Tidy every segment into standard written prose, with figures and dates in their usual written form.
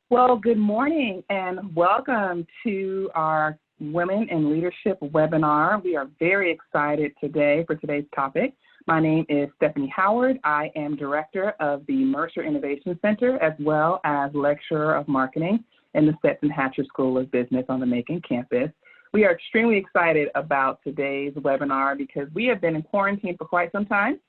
Well, good morning and welcome to our Women in Leadership webinar. We are very excited today for today's topic. My name is Stephanie Howard. I am Director of the Mercer Innovation Center as well as Lecturer of Marketing in the Stetson-Hatcher School of Business on the Macon campus. We are extremely excited about today's webinar because we have been in quarantine for quite some time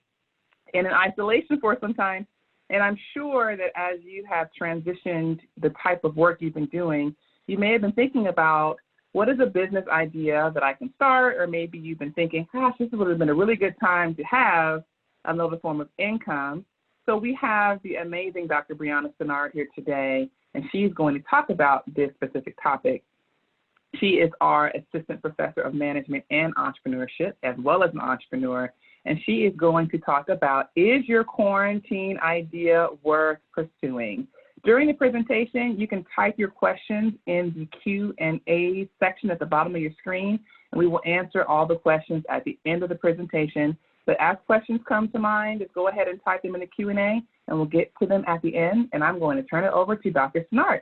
and in isolation for some time. And I'm sure that as you have transitioned the type of work you've been doing, you may have been thinking about what is a business idea that I can start, or maybe you've been thinking, gosh, this would have been a really good time to have another form of income. So we have the amazing Dr. Briana Stenard here today, and she's going to talk about this specific topic. She is our Assistant Professor of Management and Entrepreneurship, as well as an entrepreneur. And she is going to talk about, is your quarantine idea worth pursuing? During the presentation, you can type your questions in the Q&A section at the bottom of your screen, and we will answer all the questions at the end of the presentation. But as questions come to mind, just go ahead and type them in the Q&A, and we'll get to them at the end. And I'm going to turn it over to Dr. Stenard.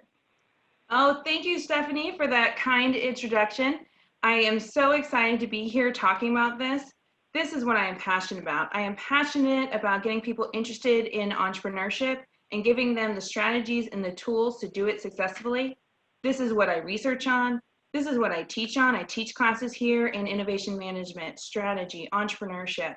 Oh, thank you, Stephanie, for that kind introduction. I am so excited to be here talking about this. This is what I am passionate about. I am passionate about getting people interested in entrepreneurship and giving them the strategies and the tools to do it successfully. This is what I research on. This is what I teach on. I teach classes here in innovation management, strategy, entrepreneurship.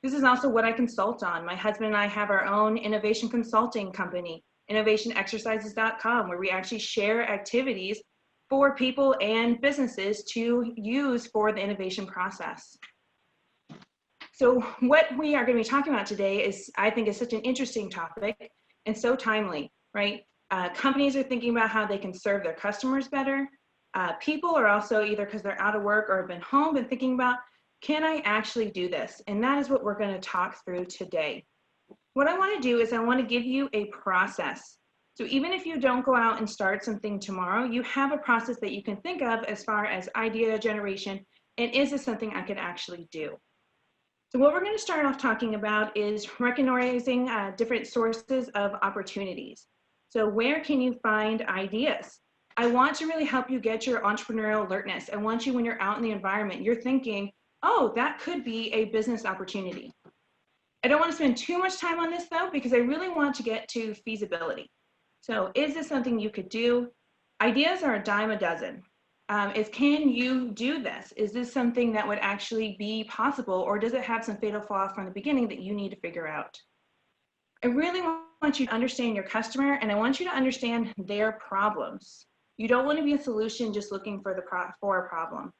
This is also what I consult on. My husband and I have our own innovation consulting company, innovationexercises.com, where we actually share activities for people and businesses to use for the innovation process. So what we are going to be talking about today is, I think, is such an interesting topic and so timely, right? Companies are thinking about how they can serve their customers better. People are also, either because they're out of work or have been home, and thinking about, can I actually do this? And that is what we're going to talk through today. What I want to do is I want to give you a process. So even if you don't go out and start something tomorrow, you have a process that you can think of as far as idea generation, and is this something I could actually do? So what we're going to start off talking about is recognizing different sources of opportunities. So where can you find ideas? I want to really help you get your entrepreneurial alertness. I want you, when you're out in the environment, you're thinking, oh, that could be a business opportunity. I don't want to spend too much time on this though, because I really want to get to feasibility. So is this something you could do? Ideas are a dime a dozen. Can you do this? Is this something that would actually be possible, or does it have some fatal flaw from the beginning that you need to figure out? I really want you to understand your customer, and I want you to understand their problems. You don't want to be a solution just looking for a problem.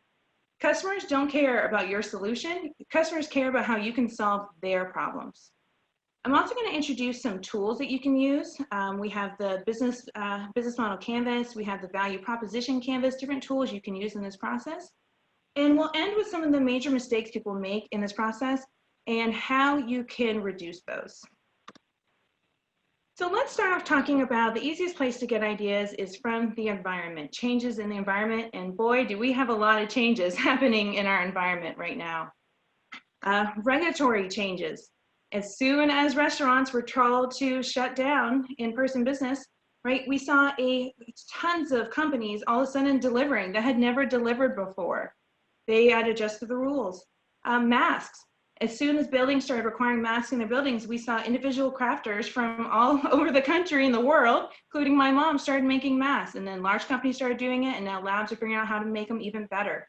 Customers don't care about your solution. Customers care about how you can solve their problems. I'm also going to introduce some tools that you can use. We have the business model canvas. We have the value proposition canvas, different tools you can use in this process. And we'll end with some of the major mistakes people make in this process and how you can reduce those. So let's start off talking about the easiest place to get ideas is from the environment, changes in the environment. And boy, do we have a lot of changes happening in our environment right now. Regulatory changes. As soon as restaurants were told to shut down in-person business, right, we saw tons of companies all of a sudden delivering that had never delivered before. They had adjusted the rules. Masks. As soon as buildings started requiring masks in their buildings, we saw individual crafters from all over the country and the world, including my mom, started making masks. And then large companies started doing it, and now labs are figuring out how to make them even better.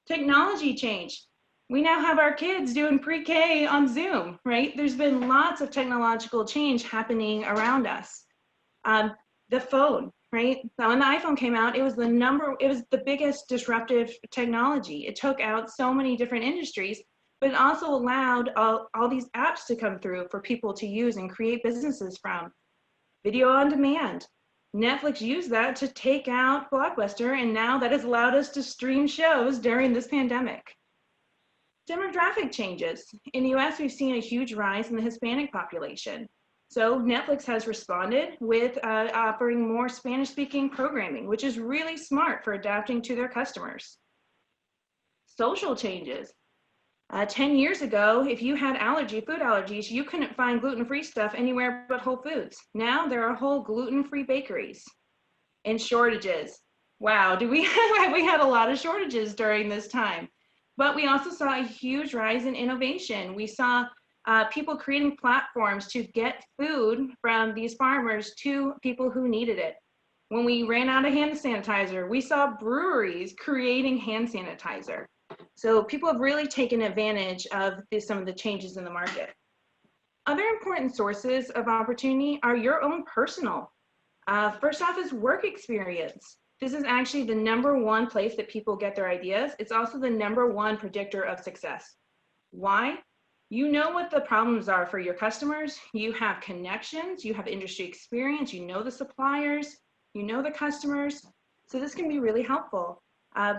Technology changed. We now have our kids doing pre-K on Zoom, right? There's been lots of technological change happening around us. The phone, right? So when the iPhone came out, it was the biggest disruptive technology. It took out so many different industries, but it also allowed all these apps to come through for people to use and create businesses from. Video on demand. Netflix used that to take out Blockbuster, and now that has allowed us to stream shows during this pandemic. Demographic changes. In the US, we've seen a huge rise in the Hispanic population. So Netflix has responded with offering more Spanish-speaking programming, which is really smart for adapting to their customers. Social changes. 10 years ago, if you had food allergies, you couldn't find gluten-free stuff anywhere but Whole Foods. Now there are whole gluten-free bakeries. And shortages. Wow, we had a lot of shortages during this time. But we also saw a huge rise in innovation. We saw people creating platforms to get food from these farmers to people who needed it. When we ran out of hand sanitizer, we saw breweries creating hand sanitizer. So people have really taken advantage of some of the changes in the market. Other important sources of opportunity are your own personal. First off is work experience. This is actually the #1 place that people get their ideas. It's also the #1 predictor of success. Why? You know what the problems are for your customers. You have connections, you have industry experience, you know the suppliers, you know the customers. So this can be really helpful.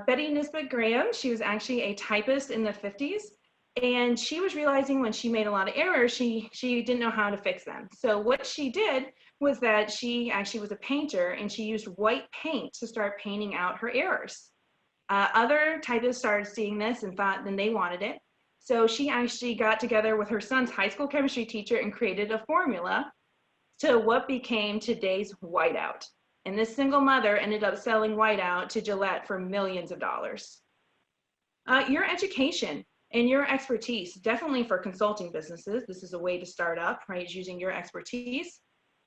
Betty Nisbet Graham, she was actually a typist in the 50s, and she was realizing when she made a lot of errors, she didn't know how to fix them. So what she did was that she actually was a painter, and she used white paint to start painting out her errors. Other typists started seeing this and thought then they wanted it. So she actually got together with her son's high school chemistry teacher and created a formula to what became today's whiteout. And this single mother ended up selling whiteout to Gillette for millions of dollars. Your education and your expertise, definitely for consulting businesses, this is a way to start up, right, using your expertise.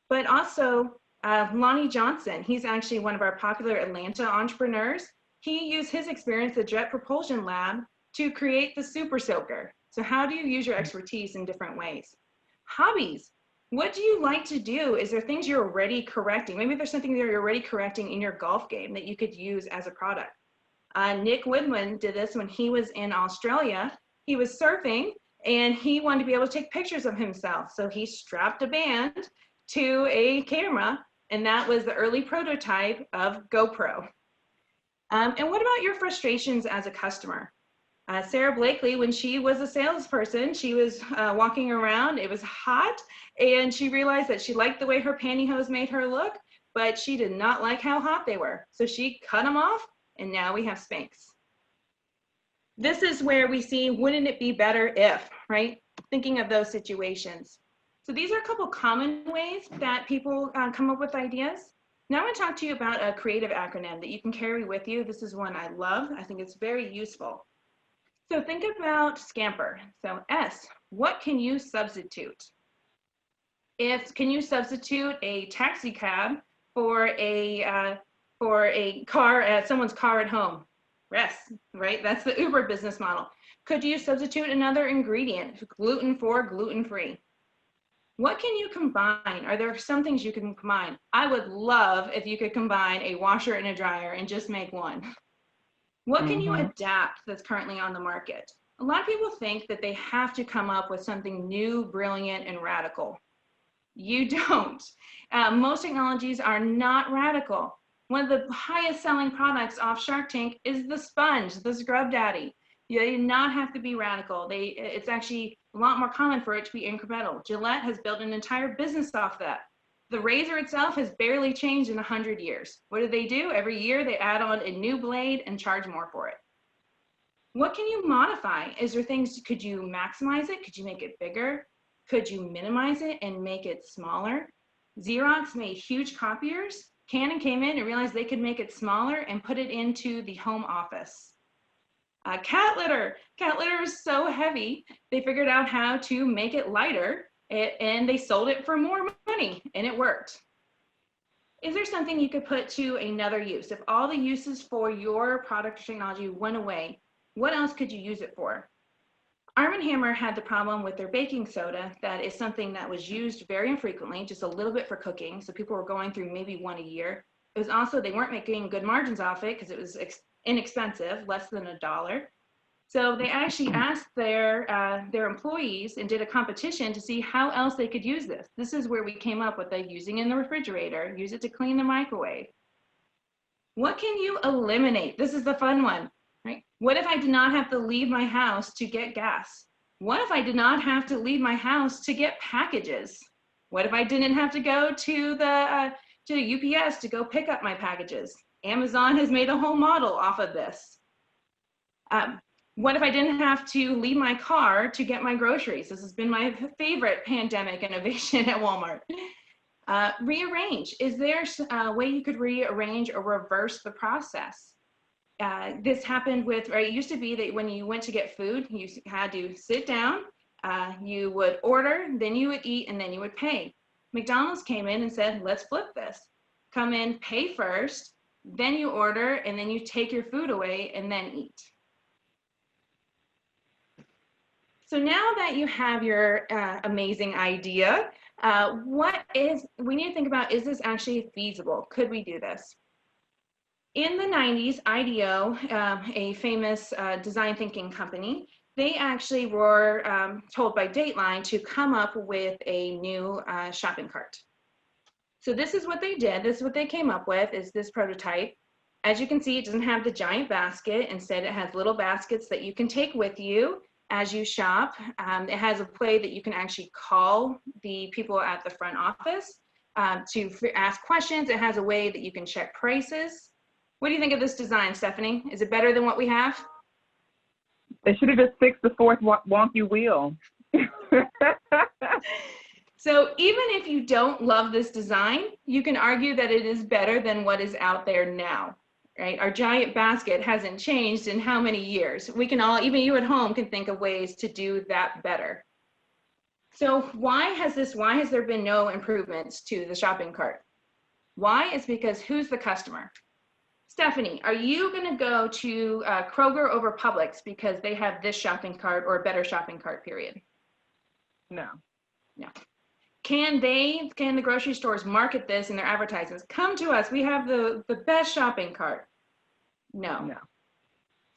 But also, Lonnie Johnson, he's actually one of our popular Atlanta entrepreneurs. He used his experience at Jet Propulsion Lab to create the Super Soaker. So how do you use your expertise in different ways? Hobbies. What do you like to do? Is there things you're already correcting? Maybe there's something that you're already correcting in your golf game that you could use as a product. Nick Woodman did this when he was in Australia. He was surfing and he wanted to be able to take pictures of himself. So he strapped a band to a camera, and that was the early prototype of GoPro. And what about your frustrations as a customer? Sarah Blakely, when she was a salesperson, she was walking around, it was hot, and she realized that she liked the way her pantyhose made her look, but she did not like how hot they were. So she cut them off, and now we have Spanx. This is where we see, wouldn't it be better if, right? Thinking of those situations. So these are a couple common ways that people come up with ideas. Now I'm going to talk to you about a creative acronym that you can carry with you. This is one I love. I think it's very useful. So think about scamper. So S, what can you substitute? Can you substitute a taxi cab for a car, someone's car at home? Yes, right? That's the Uber business model. Could you substitute another ingredient, gluten for gluten-free? What can you combine? Are there some things you can combine? I would love if you could combine a washer and a dryer and just make one. What can you adapt that's currently on the market? A lot of people think that they have to come up with something new, brilliant, and radical. You don't. Most technologies are not radical. One of the highest selling products off Shark Tank is the sponge, the Scrub Daddy. They do not have to be radical. It's actually a lot more common for it to be incremental. Gillette has built an entire business off that. The razor itself has barely changed in 100 years. What do? Every year they add on a new blade and charge more for it. What can you modify? Is there things, could you maximize it? Could you make it bigger? Could you minimize it and make it smaller? Xerox made huge copiers. Canon came in and realized they could make it smaller and put it into the home office. Cat litter. Cat litter is so heavy, they figured out how to make it lighter, and they sold it for more money, and it worked. Is there something you could put to another use? If all the uses for your product or technology went away, what else could you use it for? Arm & Hammer had the problem with their baking soda that is something that was used very infrequently, just a little bit for cooking, so people were going through maybe one a year. It was also, they weren't making good margins off it because it was inexpensive, less than $1. So they actually asked their employees and did a competition to see how else they could use this. This is where we came up with the using in the refrigerator, use it to clean the microwave. What can you eliminate? This is the fun one, right? What if I did not have to leave my house to get gas? What if I did not have to leave my house to get packages? What if I didn't have to go to the UPS to go pick up my packages? Amazon has made a whole model off of this. What if I didn't have to leave my car to get my groceries? This has been my favorite pandemic innovation at Walmart. Rearrange. Is there a way you could rearrange or reverse the process? This happened with, or it used to be that when you went to get food, you had to sit down, you would order, then you would eat, and then you would pay. McDonald's came in and said, let's flip this. Come in, pay first, then you order, and then you take your food away and then eat. So now that you have your amazing idea, we need to think about, is this actually feasible? Could we do this? In the 90s, IDEO, a famous design thinking company, they actually were told by Dateline to come up with a new shopping cart. So this is what they did. This is what they came up with, is this prototype. As you can see, it doesn't have the giant basket. Instead, it has little baskets that you can take with you as you shop. It has a way that you can actually call the people at the front office to ask questions. It has a way that you can check prices. What do you think of this design, Stephanie? Is it better than what we have? They should have just fixed the fourth wonky wheel. So even if you don't love this design, you can argue that it is better than what is out there now, right? Our giant basket hasn't changed in how many years? We can all, even you at home, can think of ways to do that better. So why has there been no improvements to the shopping cart? Why? It's because who's the customer? Stephanie, are you going to go to Kroger over Publix because they have this shopping cart or a better shopping cart, period? No. No. Can the grocery stores market this in their advertisements? Come to us, we have the best shopping cart. No. No.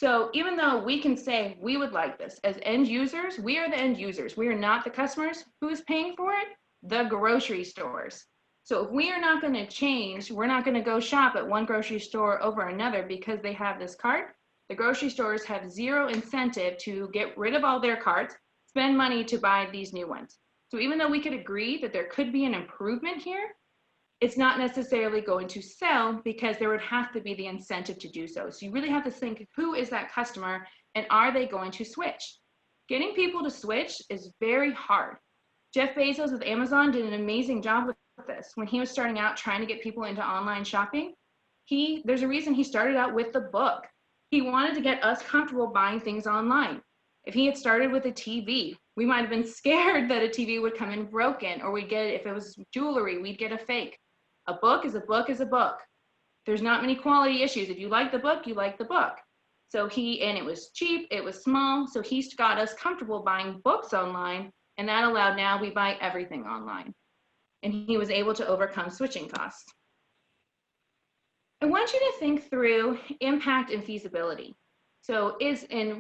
So even though we can say we would like this, as end users, we are the end users. We are not the customers. Who's paying for it? The grocery stores. So if we are not going to change, we're not going to go shop at one grocery store over another because they have this cart. The grocery stores have zero incentive to get rid of all their carts, spend money to buy these new ones. So even though we could agree that there could be an improvement here, it's not necessarily going to sell because there would have to be the incentive to do so. So you really have to think, who is that customer and are they going to switch? Getting people to switch is very hard. Jeff Bezos with Amazon did an amazing job with this. When he was starting out trying to get people into online shopping, there's a reason he started out with the book. He wanted to get us comfortable buying things online. If he had started with a TV, we might have been scared that a TV would come in broken, or if it was jewelry, we'd get a fake. A book is a book is a book. There's not many quality issues. If you like the book, you like the book. So and it was cheap, it was small, so he got us comfortable buying books online, and that allowed now we buy everything online. And he was able to overcome switching costs. I want you to think through impact and feasibility. So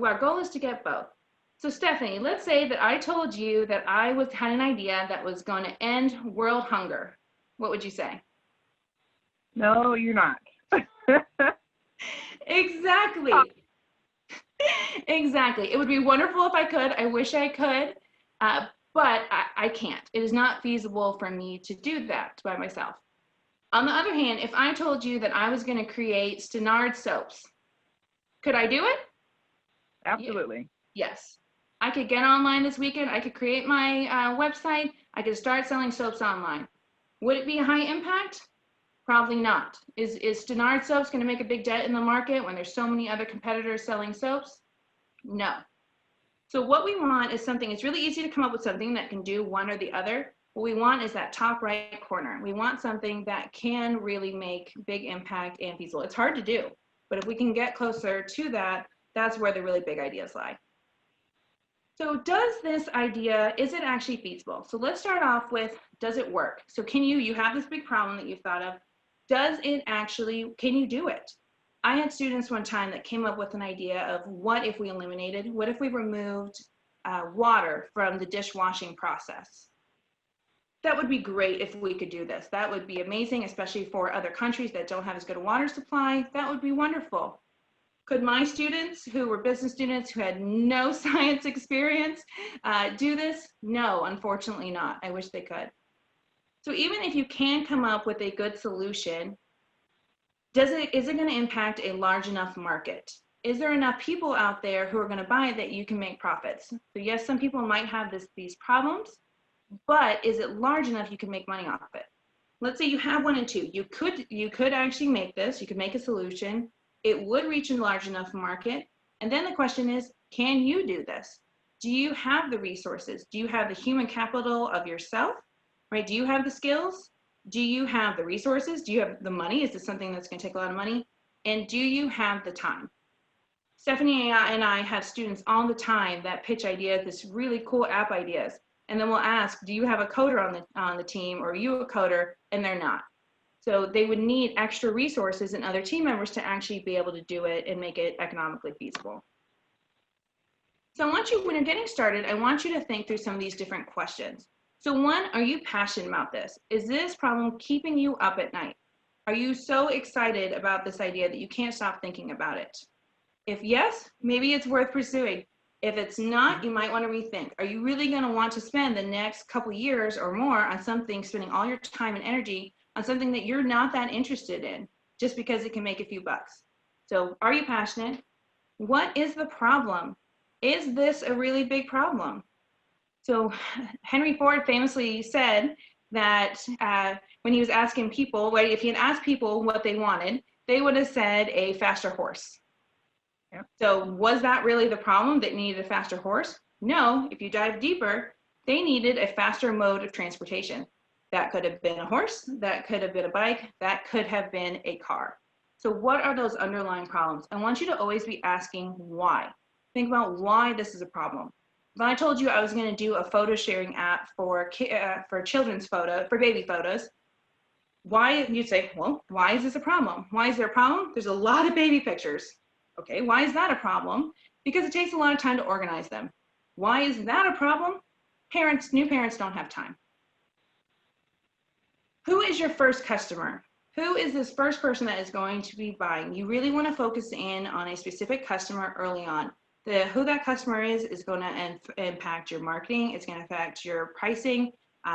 our goal is to get both. So Stephanie, let's say that I told you that I had an idea that was going to end world hunger. What would you say? No, you're not. Exactly. Exactly. It would be wonderful if I could. I wish I could, but I can't. It is not feasible for me to do that by myself. On the other hand, if I told you that I was going to create Stenard soaps, could I do it? Absolutely. Yes. I could get online this weekend. I could create my website. I could start selling soaps online. Would it be a high impact? Probably not. Is Stenard soaps going to make a big dent in the market when there's so many other competitors selling soaps? No. So what we want is something, it's really easy to come up with something that can do one or the other. What we want is that top right corner. We want something that can really make big impact and feasible. It's hard to do, but if we can get closer to that, that's where the really big ideas lie. So does this idea, is it actually feasible? So let's start off with, does it work? So you have this big problem that you've thought of. Can you do it? I had students one time that came up with an idea of what if we removed water from the dishwashing process? That would be great if we could do this. That would be amazing, especially for other countries that don't have as good a water supply. That would be wonderful. Could my students, who were business students, who had no science experience, do this? No, unfortunately not. I wish they could. So even if you can come up with a good solution, is it going to impact a large enough market? Is there enough people out there who are going to buy it that you can make profits? So yes, some people might have these problems, but is it large enough you can make money off it? Let's say you have 1 and 2. You could actually make this. You could make a solution. It would reach a large enough market. And then the question is, can you do this? Do you have the resources? Do you have the human capital of yourself, right? Do you have the skills? Do you have the resources? Do you have the money? Is this something that's going to take a lot of money? And do you have the time? Stephanie and I have students all the time that pitch ideas, this really cool app ideas. And then we'll ask, do you have a coder on the team, or are you a coder? And they're not. So they would need extra resources and other team members to actually be able to do it and make it economically feasible. So I want you, when you're getting started, I want you to think through some of these different questions. So one, are you passionate about this? Is this problem keeping you up at night? Are you so excited about this idea that you can't stop thinking about it? If yes, maybe it's worth pursuing. If it's not, you might want to rethink. Are you really going to want to spend the next couple years or more on something, spending all your time and energy on something that you're not that interested in, just because it can make a few bucks? So are you passionate? What is the problem? Is this a really big problem? So Henry Ford famously said that when he was asking people, if he had asked people what they wanted, they would have said a faster horse. Yep. So was that really the problem, that needed a faster horse? No, if you dive deeper, they needed a faster mode of transportation. That could have been a horse, that could have been a bike, that could have been a car. So what are those underlying problems? I want you to always be asking why. Think about why this is a problem. If I told you I was going to do a photo sharing app for children's for baby photos, why? You'd say, well, why is this a problem? Why is there a problem? There's a lot of baby pictures. Okay, why is that a problem? Because it takes a lot of time to organize them. Why is that a problem? New parents don't have time. Who is your first customer? Who is this first person that is going to be buying? You really want to focus in on a specific customer early on. Who that customer is going to impact your marketing. It's going to affect your pricing,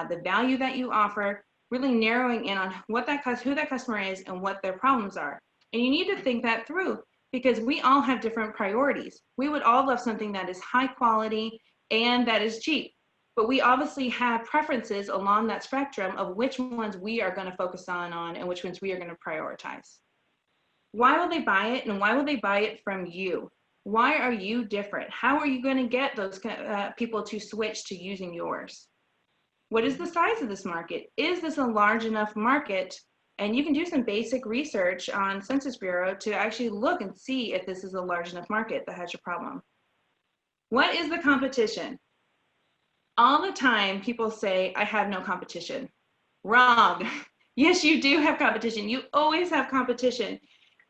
the value that you offer, really narrowing in on who that customer is and what their problems are. And you need to think that through, because we all have different priorities. We would all love something that is high quality and that is cheap, but we obviously have preferences along that spectrum of which ones we are going to focus on and which ones we are going to prioritize. Why will they buy it, and why will they buy it from you? Why are you different? How are you going to get those people to switch to using yours? What is the size of this market? Is this a large enough market? And you can do some basic research on Census Bureau to actually look and see if this is a large enough market that has your problem. What is the competition? All the time people say, I have no competition. Wrong. Yes, you do have competition. You always have competition,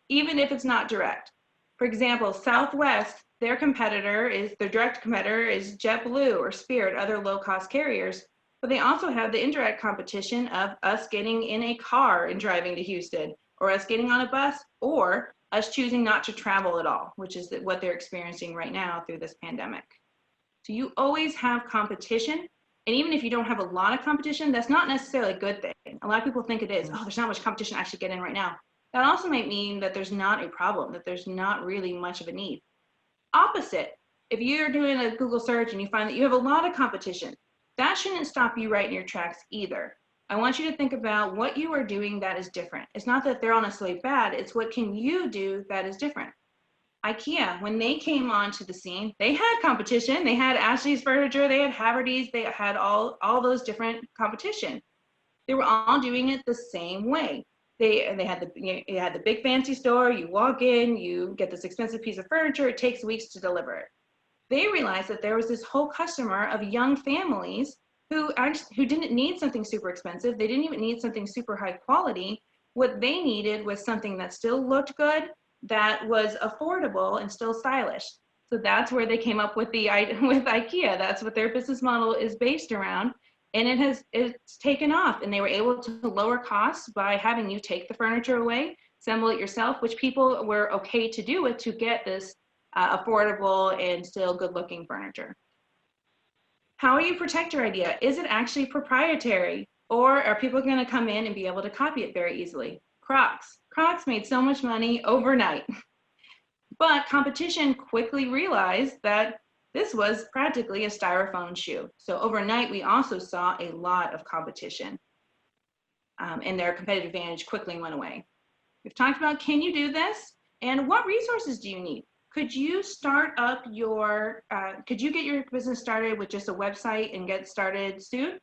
even if it's not direct. For example, Southwest, their direct competitor is JetBlue or Spirit, other low-cost carriers. But they also have the indirect competition of us getting in a car and driving to Houston, or us getting on a bus, or us choosing not to travel at all, which is what they're experiencing right now through this pandemic. So you always have competition. And even if you don't have a lot of competition, that's not necessarily a good thing. A lot of people think it is. Oh, there's not much competition I should get in right now. That also might mean that there's not a problem, that there's not really much of a need. Opposite, if you're doing a Google search and you find that you have a lot of competition, that shouldn't stop you right in your tracks either. I want you to think about what you are doing that is different. It's not that they're all necessarily bad, it's what can you do that is different. IKEA, when they came onto the scene, they had competition. They had Ashley's Furniture, they had Haverty's, they had all those different competition. They were all doing it the same way. They had the big fancy store, you walk in, you get this expensive piece of furniture, it takes weeks to deliver it. They realized that there was this whole customer of young families who didn't need something super expensive. They didn't even need something super high quality. What they needed was something that still looked good, that was affordable and still stylish. So that's where they came up with IKEA. That's what their business model is based around. And it's taken off, and they were able to lower costs by having you take the furniture away, assemble it yourself, which people were okay to do it to get this affordable and still good-looking furniture. How do you protect your idea? Is it actually proprietary, or are people going to come in and be able to copy it very easily? Crocs made so much money overnight. But competition quickly realized that this was practically a styrofoam shoe. So overnight, we also saw a lot of competition, and their competitive advantage quickly went away. We've talked about, can you do this? And what resources do you need? Could you start up could you get your business started with just a website and get started soon?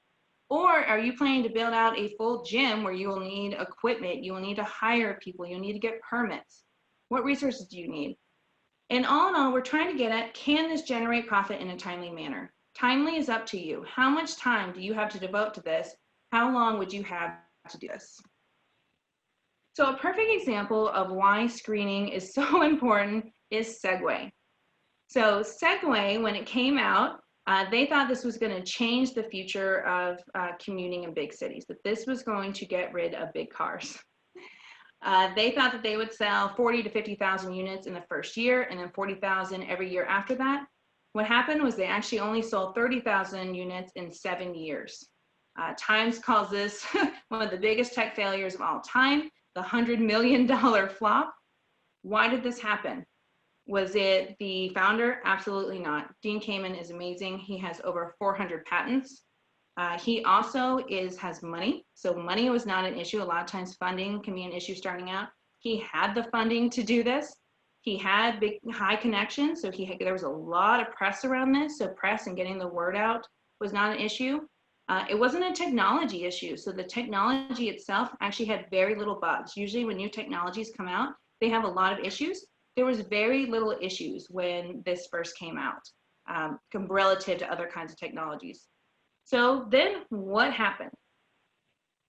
Or are you planning to build out a full gym where you will need equipment, you will need to hire people, you'll need to get permits? What resources do you need? And all in all, we're trying to get at, can this generate profit in a timely manner? Timely is up to you. How much time do you have to devote to this? How long would you have to do this? So a perfect example of why screening is so important is Segway. So Segway, when it came out, they thought this was going to change the future of commuting in big cities, that this was going to get rid of big cars. They thought that they would sell 40 to 50,000 units in the first year and then 40,000 every year after that. What happened was they actually only sold 30,000 units in 7 years. Times calls this one of the biggest tech failures of all time, the $100 million flop. Why did this happen? Was it the founder? Absolutely not. Dean Kamen is amazing. He has over 400 patents. He also has money. So money was not an issue. A lot of times funding can be an issue starting out. He had the funding to do this. He had high connections. So there was a lot of press around this. So press and getting the word out was not an issue. It wasn't a technology issue. So the technology itself actually had very little bugs. Usually when new technologies come out, they have a lot of issues. There was very little issues when this first came out, relative to other kinds of technologies. So then what happened?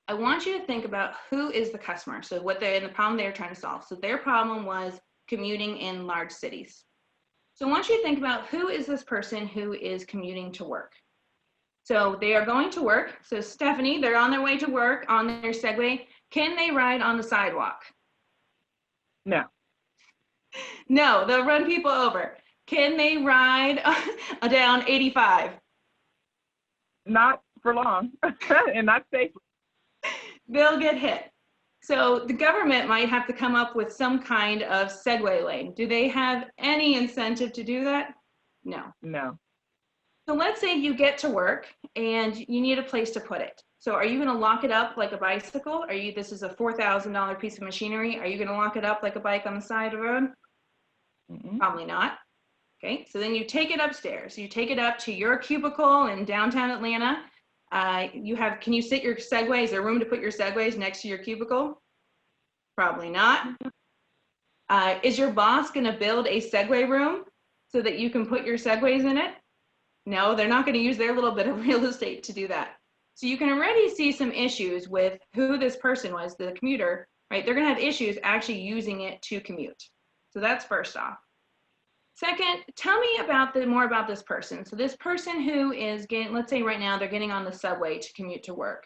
I want you to think about who is the customer. So the problem they're trying to solve. So their problem was commuting in large cities. So I want you to think about, who is this person who is commuting to work? So they are going to work. So Stephanie, they're on their way to work on their Segway. Can they ride on the sidewalk? No. No, they'll run people over. Can they ride down 85? Not for long and not safely. They'll get hit. So the government might have to come up with some kind of Segway lane. Do they have any incentive to do that? No. No. So let's say you get to work and you need a place to put it. So are you going to lock it up like a bicycle? This is a $4,000 piece of machinery. Are you going to lock it up like a bike on the side of the road? Mm-mm. Probably not. Okay, so then you take it upstairs. You take it up to your cubicle in downtown Atlanta. Can you sit your Segway? Is there room to put your Segways next to your cubicle? Probably not. Is your boss going to build a Segway room so that you can put your Segways in it? No, they're not going to use their little bit of real estate to do that. So you can already see some issues with who this person was, the commuter, right? They're going to have issues actually using it to commute. So that's first off. Second, tell me more about this person. So this person who is let's say right now they're getting on the subway to commute to work.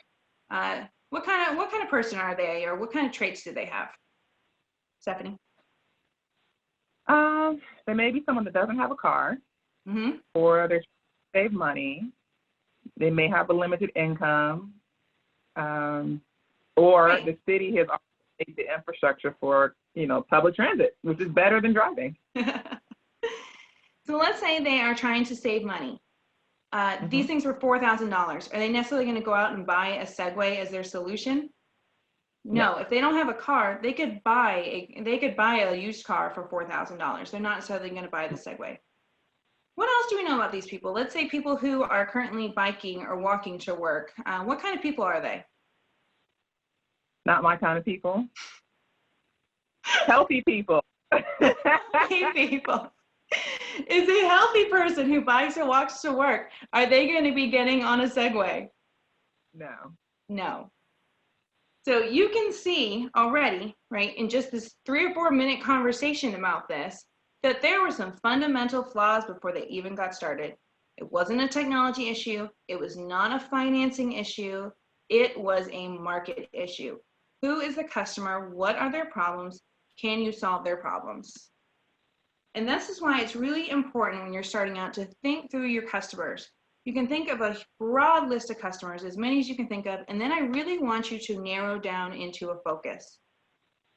What kind of person are they, or what kind of traits do they have? Stephanie? There may be someone that doesn't have a car, Mm-hmm. or they're trying to save money. They may have a limited income, or Right. the city has made the infrastructure for public transit, which is better than driving. So let's say they are trying to save money. These things were $4,000. Are they necessarily going to go out and buy a Segway as their solution? No. If they don't have a car, they could buy a used car for $4,000. They're not necessarily going to buy the Segway. What else do we know about these people? Let's say people who are currently biking or walking to work. What kind of people are they? Not my kind of people. Healthy people. Healthy people. Is a healthy person who bikes or walks to work, are they going to be getting on a Segway? No. No. So you can see already, right, in just this 3 or 4 minute conversation about this, that there were some fundamental flaws before they even got started. It wasn't a technology issue. It was not a financing issue. It was a market issue. Who is the customer? What are their problems? Can you solve their problems? And this is why it's really important when you're starting out to think through your customers. You can think of a broad list of customers, as many as you can think of, and then I really want you to narrow down into a focus.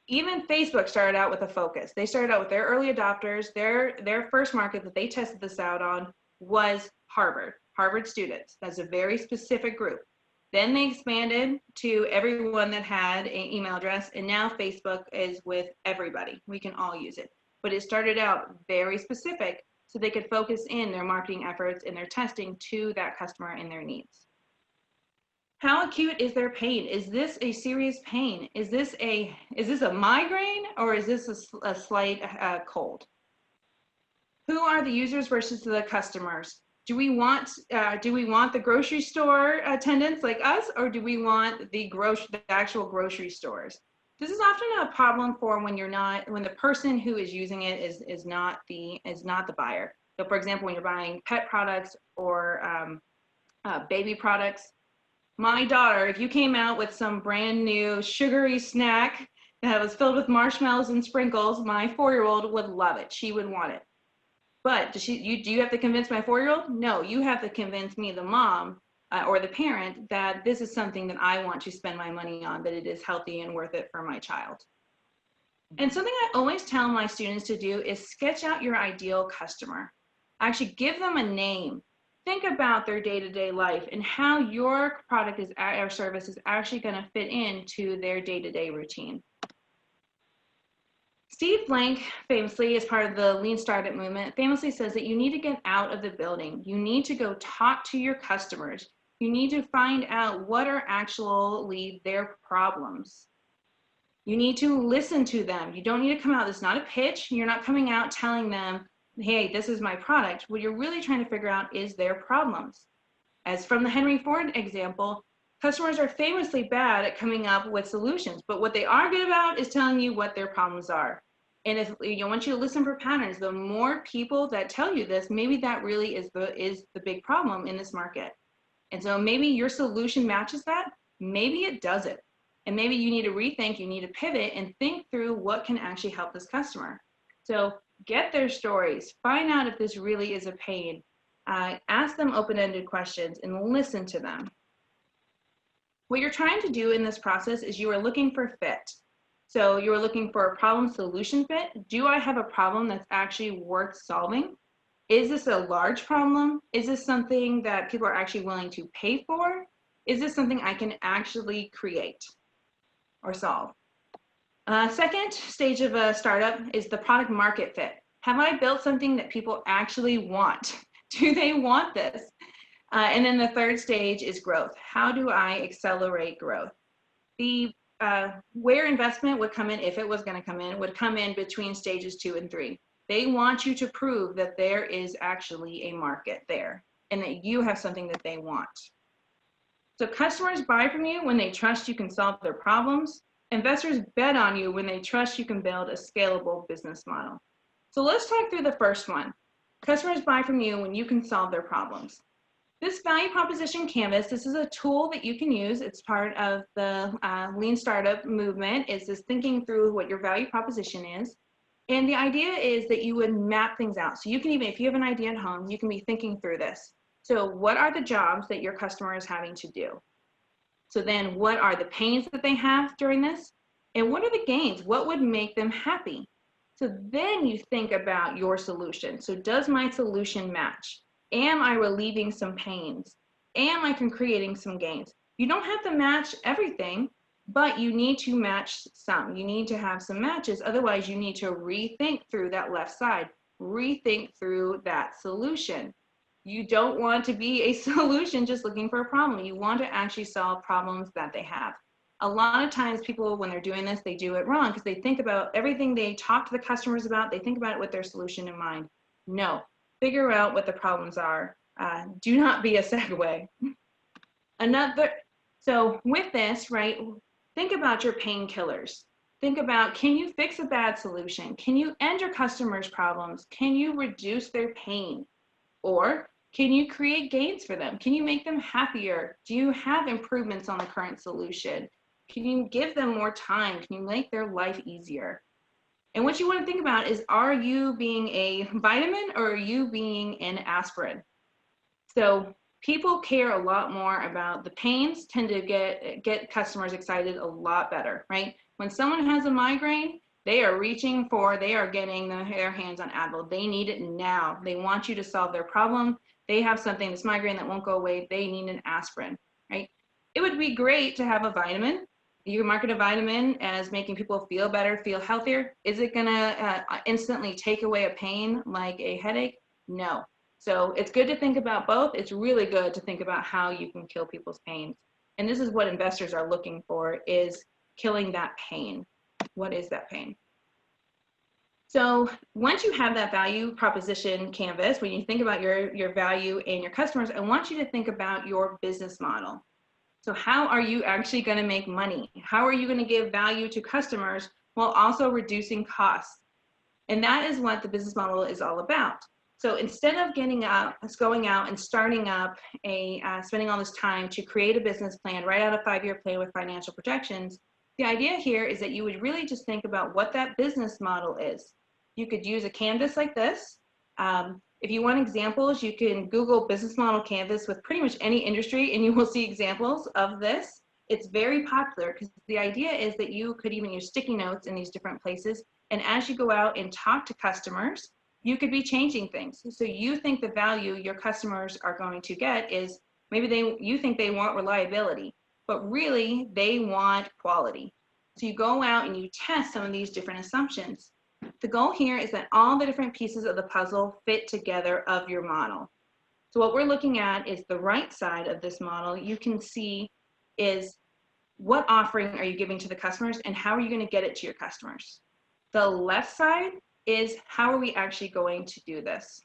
Even Facebook started out with a focus. They started out with their early adopters. Their first market that they tested this out on was Harvard students. That's a very specific group. Then they expanded to everyone that had an email address, and now Facebook is with everybody. We can all use it. But it started out very specific so they could focus in their marketing efforts and their testing to that customer and their needs. How acute is their pain? Is this a serious pain? Is this a migraine, or is this a slight cold? Who are the users versus the customers? Do we want the grocery store attendants like us, or do we want the actual grocery stores? This is often a problem for when the person who is using it is not the buyer. So, for example, when you're buying pet products or baby products. My daughter, if you came out with some brand new sugary snack that was filled with marshmallows and sprinkles, my 4-year-old would love it. She would want it. But do you have to convince my 4-year-old? No, you have to convince me, the mom or the parent, that this is something that I want to spend my money on, that it is healthy and worth it for my child. And something I always tell my students to do is sketch out your ideal customer. Actually give them a name. Think about their day-to-day life and how your product or service is actually going to fit into their day-to-day routine. Steve Blank, famously, as part of the Lean Startup movement, famously says that you need to get out of the building. You need to go talk to your customers. You need to find out what are actually their problems. You need to listen to them. You don't need to come out. It's not a pitch. You're not coming out telling them, hey, this is my product. What you're really trying to figure out is their problems. As from the Henry Ford example, customers are famously bad at coming up with solutions, but what they are good about is telling you what their problems are. And if you want you to listen for patterns, the more people that tell you this, maybe that really is the big problem in this market. And so maybe your solution matches that, maybe it doesn't. And maybe you need to rethink, you need to pivot and think through what can actually help this customer. So get their stories, find out if this really is a pain, ask them open-ended questions and listen to them. What you're trying to do in this process is you are looking for fit. So you're looking for a problem solution fit. Do I have a problem that's actually worth solving? Is this a large problem? Is this something that people are actually willing to pay for? Is this something I can actually create or solve? Second stage of a startup is the product market fit. Have I built something that people actually want? Do they want this? And then the third stage is growth. How do I accelerate growth? Where investment would come in, if it was going to come in, would come in between stages 2 and 3. They want you to prove that there is actually a market there and that you have something that they want. So customers buy from you when they trust you can solve their problems. Investors bet on you when they trust you can build a scalable business model. So let's talk through the first one. Customers buy from you when you can solve their problems. This value proposition canvas, this is a tool that you can use. It's part of the Lean Startup movement. It's just thinking through what your value proposition is. And the idea is that you would map things out. So you can even, if you have an idea at home, you can be thinking through this. So what are the jobs that your customer is having to do? So then what are the pains that they have during this? And what are the gains? What would make them happy? So then you think about your solution. So does my solution match? Am I relieving some pains? Am I creating some gains? You don't have to match everything, but you need to match some. You need to have some matches. Otherwise, you need to rethink through that left side, rethink through that solution. You don't want to be a solution just looking for a problem. You want to actually solve problems that they have. A lot of times people, when they're doing this, they do it wrong because they think about everything they talk to the customers about, they think about it with their solution in mind. No, figure out what the problems are. Do not be a Segway. So with this, right, think about your painkillers. Think about, can you fix a bad solution? Can you end your customers' problems? Can you reduce their pain? Or can you create gains for them? Can you make them happier? Do you have improvements on the current solution? Can you give them more time? Can you make their life easier? And what you want to think about is, are you being a vitamin or are you being an aspirin? So People care a lot more about the pains, tend to get customers excited a lot better, right? When someone has a migraine, they are getting their hands on Advil. They need it now. They want you to solve their problem. They have something, this migraine that won't go away. They need an aspirin, right? It would be great to have a vitamin. You can market a vitamin as making people feel better, feel healthier. Is it gonna instantly take away a pain like a headache? No. So it's good to think about both. It's really good to think about how you can kill people's pains. And this is what investors are looking for, is killing that pain. What is that pain? So once you have that value proposition canvas, when you think about your value and your customers, I want you to think about your business model. So how are you actually going to make money? How are you going to give value to customers while also reducing costs? And that is what the business model is all about. So instead of going out and starting up spending all this time to create a business plan, write out a 5-year plan with financial projections, the idea here is that you would really just think about what that business model is. You could use a canvas like this. If you want examples, you can Google business model canvas with pretty much any industry and you will see examples of this. It's very popular because the idea is that you could even use sticky notes in these different places. And as you go out and talk to customers, you could be changing things. So you think the value your customers are going to get is maybe you think they want reliability, but really they want quality. So you go out and you test some of these different assumptions. The goal here is that all the different pieces of the puzzle fit together of your model. So what we're looking at is the right side of this model. You can see is what offering are you giving to the customers and how are you going to get it to your customers? The left side is how are we actually going to do this?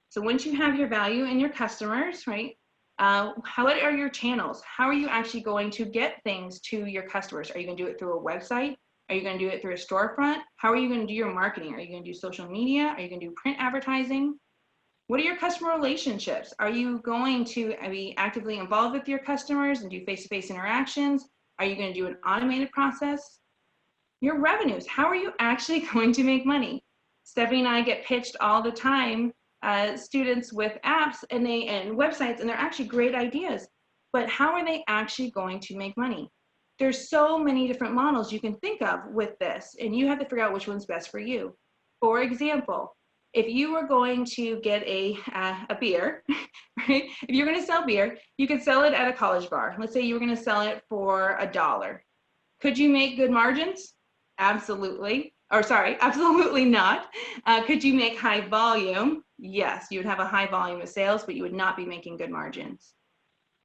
So once you have your value and your customers, right? What are your channels? How are you actually going to get things to your customers? Are you going to do it through a website? Are you going to do it through a storefront? How are you going to do your marketing? Are you going to do social media? Are you going to do print advertising? What are your customer relationships? Are you going to be actively involved with your customers and do face-to-face interactions? Are you going to do an automated process? Your revenues, how are you actually going to make money? Stephanie and I get pitched all the time, students with apps and websites, and they're actually great ideas, but how are they actually going to make money? There's so many different models you can think of with this, and you have to figure out which one's best for you. For example, if you were going to get a beer, right? If you're going to sell beer, you could sell it at a college bar. Let's say you were going to sell it for $1. Could you make good margins? Absolutely. Or sorry, absolutely not. Could you make high volume? Yes, you would have a high volume of sales, but you would not be making good margins.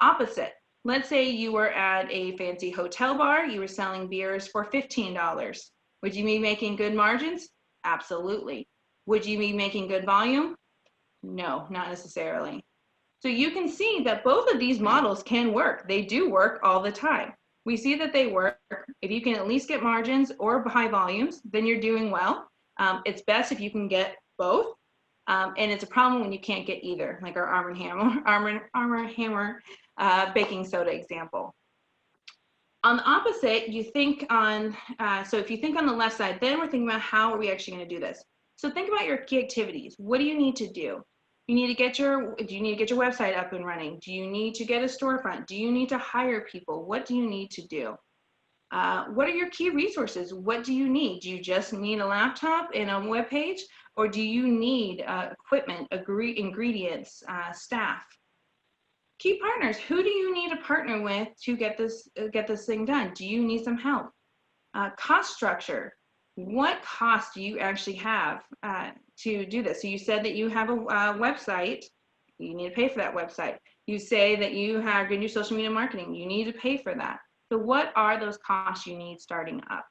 Opposite. Let's say you were at a fancy hotel bar, you were selling beers for $15. Would you be making good margins? Absolutely. Would you be making good volume? No, not necessarily. So you can see that both of these models can work. They do work all the time. We see that they work. If you can at least get margins or high volumes, then you're doing well. It's best if you can get both. And it's a problem when you can't get either, like our Arm & Hammer baking soda example. On the opposite, you think on, so if you think on the left side, then we're thinking about how are we actually going to do this? So think about your key activities. What do you need to do? Do you need to get your website up and running? Do you need to get a storefront? Do you need to hire people? What do you need to do? What are your key resources? What do you need? Do you just need a laptop and a web page? Or do you need equipment, ingredients, staff? Key partners, who do you need to partner with to get this thing done? Do you need some help? Cost structure, what cost do you actually have to do this? So you said that you have a website, you need to pay for that website. You say that you are going to do social media marketing, you need to pay for that. So what are those costs you need starting up?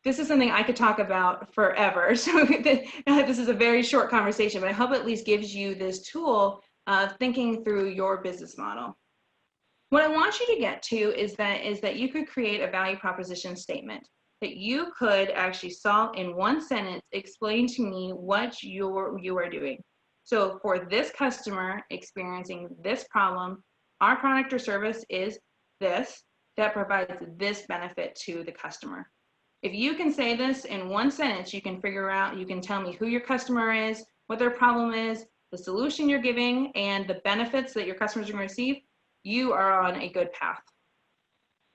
This is something I could talk about forever. So this is a very short conversation, but I hope it at least gives you this tool of thinking through your business model. What I want you to get to is that you could create a value proposition statement that you could actually solve in one sentence, explain to me what you are doing. So for this customer experiencing this problem, our product or service is this, that provides this benefit to the customer. If you can say this in one sentence, you can figure out, you can tell me who your customer is, what their problem is, the solution you're giving, and the benefits that your customers are going to receive, you are on a good path.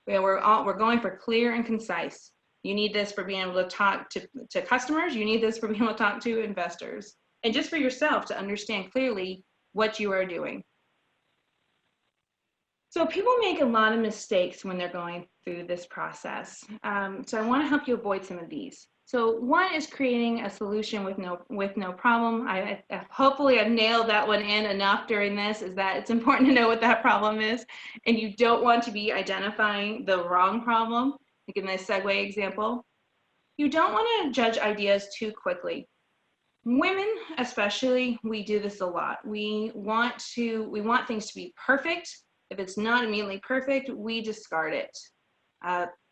We're going for clear and concise. You need this for being able to talk to customers. You need this for being able to talk to investors. And just for yourself to understand clearly what you are doing. So people make a lot of mistakes when they're going through this process. So I want to help you avoid some of these. So one is creating a solution with no problem. Hopefully I've nailed that one in enough during this, is that it's important to know what that problem is, and you don't want to be identifying the wrong problem. Like in this Segway example, you don't want to judge ideas too quickly. Women especially, we do this a lot. We want things to be perfect. If it's not immediately perfect, we discard it.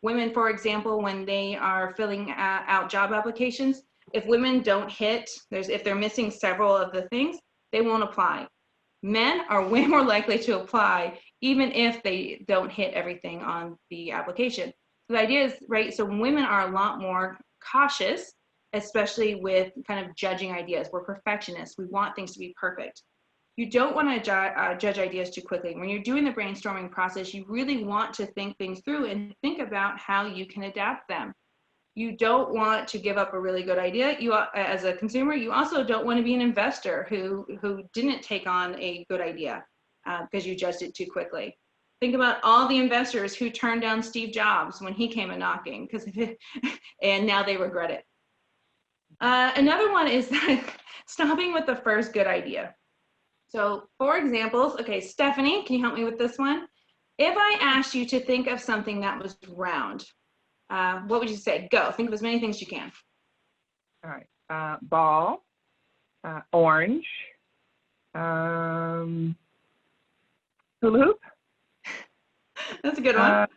Women, for example, when they are filling out job applications, if women don't hit, if they're missing several of the things, they won't apply. Men are way more likely to apply, even if they don't hit everything on the application. So the idea is, right, so women are a lot more cautious, especially with kind of judging ideas. We're perfectionists. We want things to be perfect. You don't want to judge ideas too quickly. When you're doing the brainstorming process, you really want to think things through and think about how you can adapt them. You don't want to give up a really good idea. You, as a consumer, you also don't want to be an investor who didn't take on a good idea because you judged it too quickly. Think about all the investors who turned down Steve Jobs when he came a-knocking, and now they regret it. Another one is stopping with the first good idea. So for examples, okay, Stephanie, can you help me with this one? If I asked you to think of something that was round, what would you say? Go, think of as many things as you can. All right, ball, orange, hula hoop. That's a good one.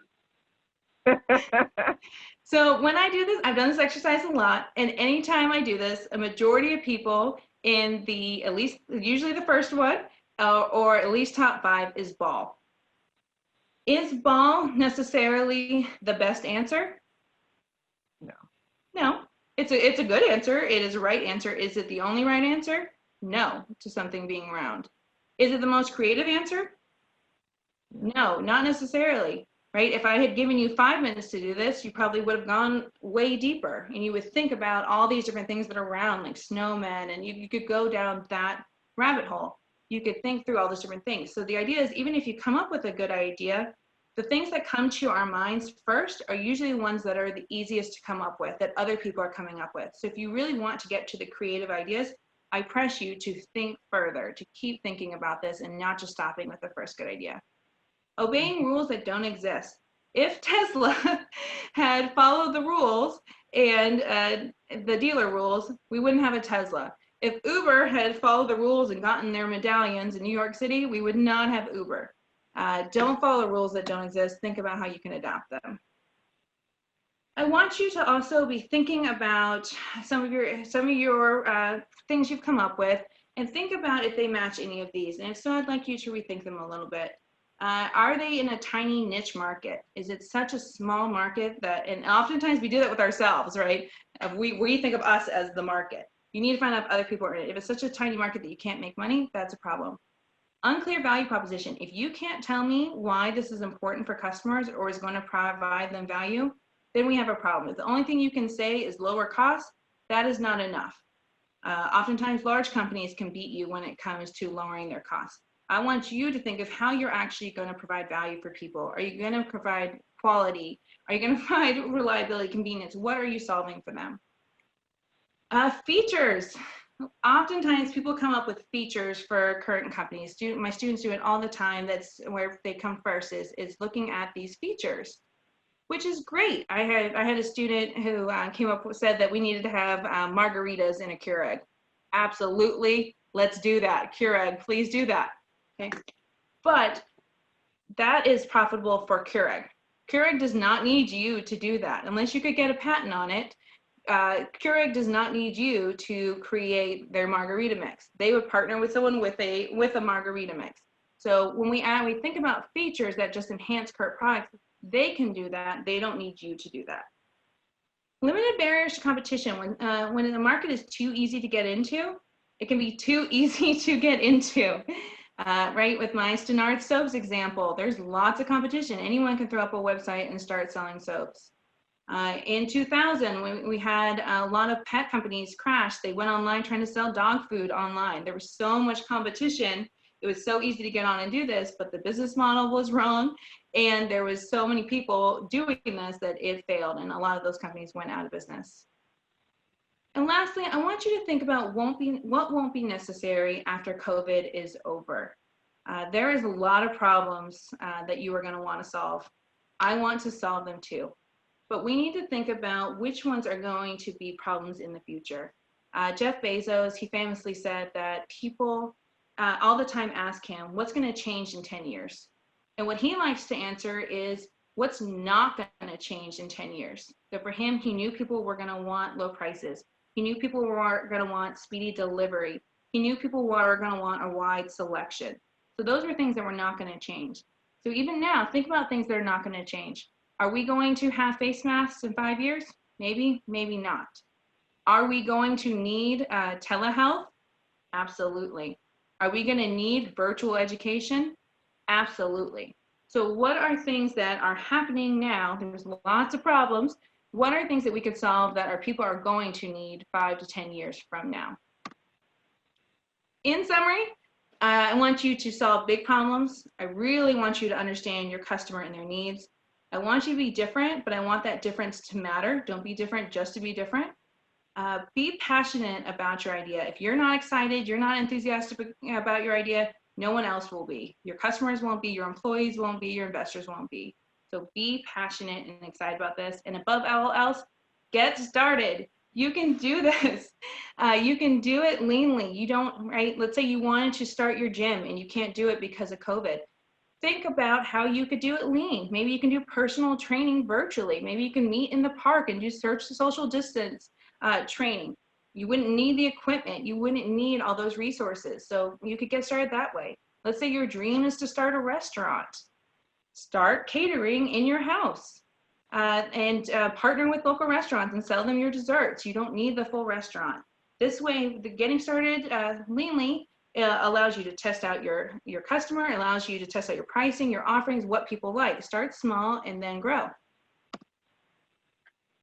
So when I do this, I've done this exercise a lot, and anytime I do this, a majority of people in the, at least usually the first one, or at least top 5 is ball. Is ball necessarily the best answer? No. No, it's a good answer. It is a right answer. Is it the only right answer? No, to something being round. Is it the most creative answer? No, not necessarily. Right? If I had given you 5 minutes to do this, you probably would have gone way deeper, and you would think about all these different things that are around, like snowmen, and you could go down that rabbit hole. You could think through all these different things. So the idea is, even if you come up with a good idea, the things that come to our minds first are usually the ones that are the easiest to come up with, that other people are coming up with. So if you really want to get to the creative ideas, I press you to think further, to keep thinking about this and not just stopping with the first good idea. Obeying rules that don't exist. If Tesla had followed the rules and the dealer rules, we wouldn't have a Tesla. If Uber had followed the rules and gotten their medallions in New York City, we would not have Uber. Don't follow rules that don't exist. Think about how you can adopt them. I want you to also be thinking about some of your things you've come up with, and think about if they match any of these. And if so, I'd like you to rethink them a little bit. Are they in a tiny niche market? Is it such a small market that, and oftentimes we do that with ourselves, right? We think of us as the market. You need to find out if other people are in it. If it's such a tiny market that you can't make money, that's a problem. Unclear value proposition. If you can't tell me why this is important for customers or is going to provide them value, then we have a problem. If the only thing you can say is lower cost, that is not enough. Oftentimes large companies can beat you when it comes to lowering their costs. I want you to think of how you're actually going to provide value for people. Are you going to provide quality? Are you going to provide reliability, convenience? What are you solving for them? Features. Oftentimes people come up with features for current companies. My students do it all the time. That's where they come first, is looking at these features, which is great. I had a student who came up with, said that we needed to have margaritas in a Keurig. Absolutely, let's do that. Keurig, please do that. Okay, but that is profitable for Keurig. Keurig does not need you to do that unless you could get a patent on it. Keurig does not need you to create their margarita mix. They would partner with someone with a margarita mix. So when we think about features that just enhance current products, they can do that. They don't need you to do that. Limited barriers to competition. When the market is too easy to get into, It can be too easy to get into. Right, with my Stenard soaps example, there's lots of competition. Anyone can throw up a website and start selling soaps. In 2000, we had a lot of pet companies crash. They went online trying to sell dog food online. There was so much competition. It was so easy to get on and do this, but the business model was wrong. And there was so many people doing this that it failed. And a lot of those companies went out of business. And lastly, I want you to think about what won't be necessary after COVID is over. There is a lot of problems that you are going to want to solve. I want to solve them too. But we need to think about which ones are going to be problems in the future. Jeff Bezos, he famously said that people all the time ask him, what's going to change in 10 years? And what he likes to answer is, what's not going to change in 10 years? So for him, he knew people were going to want low prices. He knew people were going to want speedy delivery. He knew people were going to want a wide selection. So those are things that were not going to change. So even now, think about things that are not going to change. Are we going to have face masks in 5 years? Maybe, maybe not. Are we going to need telehealth? Absolutely. Are we going to need virtual education? Absolutely. So what are things that are happening now? There's lots of problems. What are things that we could solve that our people are going to need 5 to 10 years from now? In summary, I want you to solve big problems. I really want you to understand your customer and their needs. I want you to be different, but I want that difference to matter. Don't be different just to be different. Be passionate about your idea. If you're not excited, you're not enthusiastic about your idea, no one else will be. Your customers won't be, your employees won't be, your investors won't be. So be passionate and excited about this. And above all else, get started. You can do this. You can do it leanly. You don't, right? Let's say you wanted to start your gym and you can't do it because of COVID. Think about how you could do it lean. Maybe you can do personal training virtually. Maybe you can meet in the park and do social distance training. You wouldn't need the equipment. You wouldn't need all those resources. So you could get started that way. Let's say your dream is to start a restaurant. Start catering in your house and partner with local restaurants and sell them your desserts. You don't need the full restaurant. This way, getting started leanly allows you to test out your customer, allows you to test out your pricing, your offerings, what people like. Start small and then grow.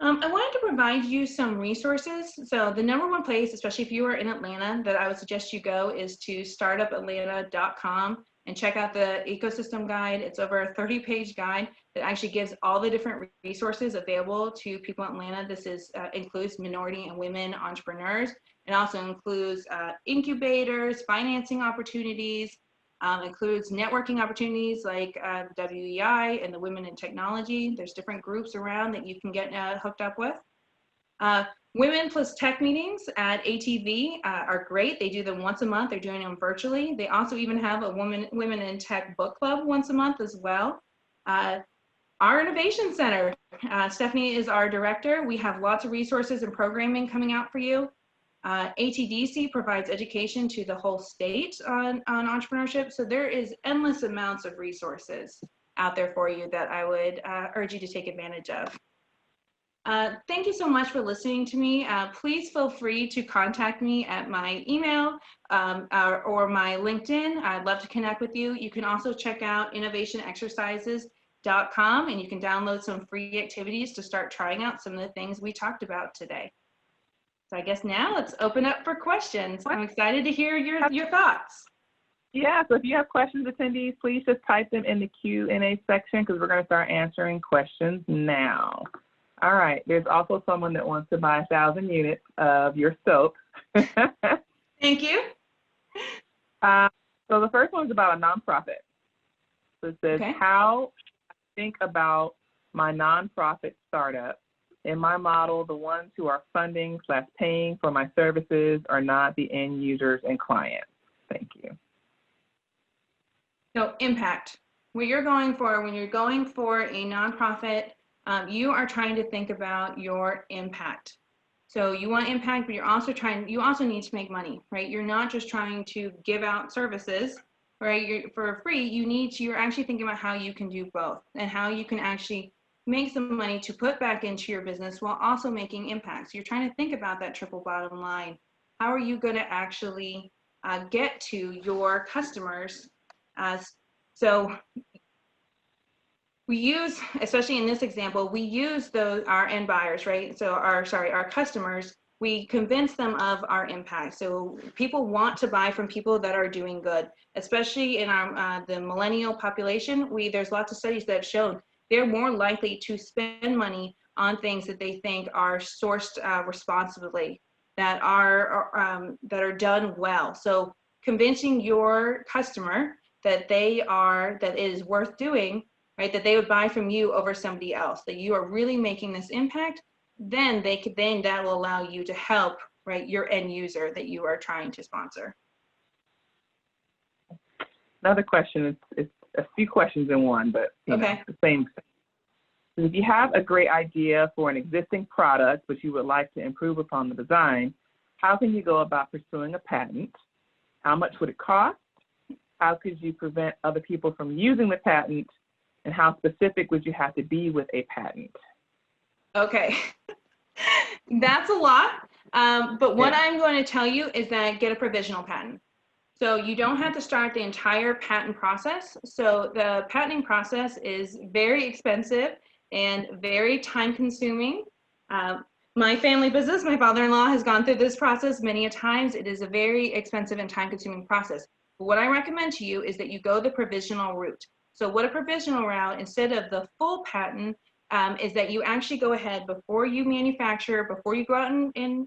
I wanted to provide you some resources. So the #1 place, especially if you are in Atlanta, that I would suggest you go is to startupatlanta.com and check out the ecosystem guide. It's over a 30-page guide that actually gives all the different resources available to people in Atlanta. This includes minority and women entrepreneurs. It also includes incubators, financing opportunities, includes networking opportunities like WEI and the Women in Technology. There's different groups around that you can get hooked up with. Women plus Tech meetings at ATV are great. They do them once a month. They're doing them virtually. They also even have a Women in Tech book club once a month as well. Our Innovation Center, Stephanie is our director. We have lots of resources and programming coming out for you. ATDC provides education to the whole state on entrepreneurship. So there is endless amounts of resources out there for you that I would urge you to take advantage of. Thank you so much for listening to me. Please feel free to contact me at my email or my LinkedIn. I'd love to connect with you. You can also check out innovationexercises.com and you can download some free activities to start trying out some of the things we talked about today. So I guess now let's open up for questions. I'm excited to hear your thoughts. Yeah, so if you have questions, attendees, please just type them in the Q&A section because we're going to start answering questions now. All right, there's also someone that wants to buy 1,000 units of your soap. Thank you. So the first one is about a nonprofit. So it says, how I think about my nonprofit startup. In my model, the ones who are funding/paying for my services are not the end users and clients. Thank you. So impact. What you're going for when you're going for a nonprofit, you are trying to think about your impact. So you want impact, but you also need to make money, right? You're not just trying to give out services, right? For free. You're actually thinking about how you can do both and how you can actually make some money to put back into your business while also making impacts. You're trying to think about that triple bottom line. how are you going to actually get to your customers? So we use, especially in this example, we use our end buyers, right? So our customers, we convince them of our impact. So people want to buy from people that are doing good, especially in the millennial population. There's lots of studies that have shown they're more likely to spend money on things that they think are sourced responsibly, that are done well. So convincing your customer that that it is worth doing, right, that they would buy from you over somebody else, that you are really making this impact, then that will allow you to help, right, your end user that you are trying to sponsor. Another question, it's a few questions in one, but you know, the same. So if you have a great idea for an existing product, but you would like to improve upon the design, how can you go about pursuing a patent? How much would it cost? How could you prevent other people from using the patent? And how specific would you have to be with a patent? Okay, that's a lot. But what I'm going to tell you is that get a provisional patent. So you don't have to start the entire patent process. So the patenting process is very expensive and very time consuming. My family business, my father-in-law has gone through this process many a times. It is a very expensive and time consuming process. But what I recommend to you is that you go the provisional route. So what a provisional route, instead of the full patent, is that you actually go ahead before you manufacture, before you go out and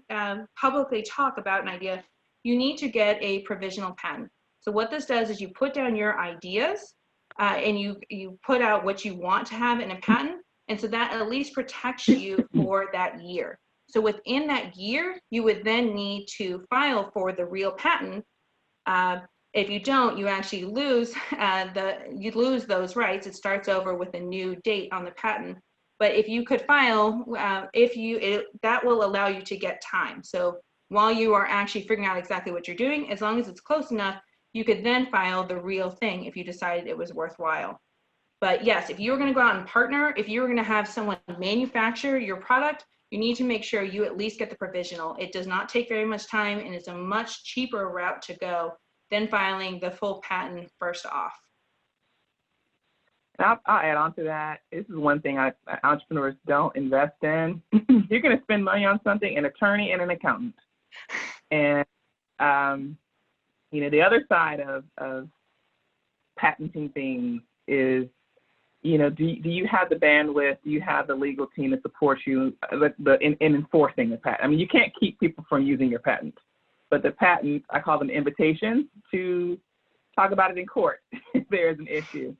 publicly talk about an idea, you need to get a provisional patent. So what this does is you put down your ideas and you put out what you want to have in a patent. And so that at least protects you for that year. So within that year, you would then need to file for the real patent. If you don't, you actually lose those rights. It starts over with a new date on the patent. But if you could file, that will allow you to get time. So while you are actually figuring out exactly what you're doing, as long as it's close enough, you could then file the real thing if you decided it was worthwhile. But yes, if you were going to go out and partner, if you were going to have someone manufacture your product, you need to make sure you at least get the provisional. It does not take very much time, and it's a much cheaper route to go than filing the full patent first off. I'll add on to that. This is one thing entrepreneurs don't invest in. You're going to spend money on something, an attorney and an accountant. And, you know, the other side of patenting things is, you know, do you have the bandwidth? Do you have the legal team that supports you in enforcing the patent? I mean, you can't keep people from using your patent. But the patent, I call them invitations to talk about it in court if there is an issue.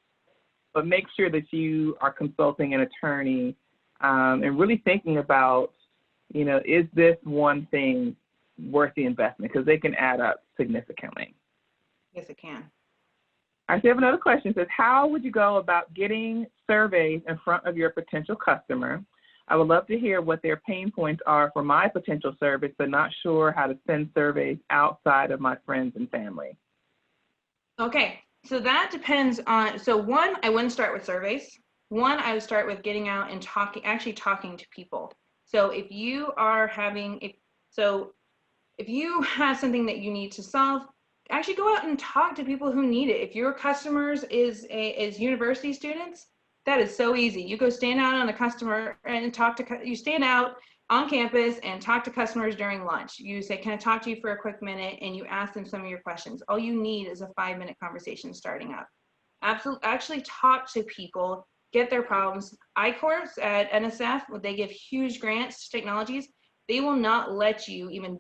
But make sure that you are consulting an attorney and really thinking about, you know, is this one thing worth the investment? Because they can add up significantly. Yes, it can. I have another question. It says, how would you go about getting surveys in front of your potential customer? I would love to hear what their pain points are for my potential service, but not sure how to send surveys outside of my friends and family. Okay, so that depends on, so one, I wouldn't start with surveys. One, I would start with getting out and actually talking to people. So if you are having, if you have something that you need to solve, actually go out and talk to people who need it. If your customers is university students, that is so easy. You go stand out on a customer and you stand out on campus and talk to customers during lunch. You say, can I talk to you for a quick minute? And you ask them some of your questions. All you need is a 5-minute conversation starting up. Actually talk to people, get their problems. I-Corps at NSF, they give huge grants to technologies. They will not let you even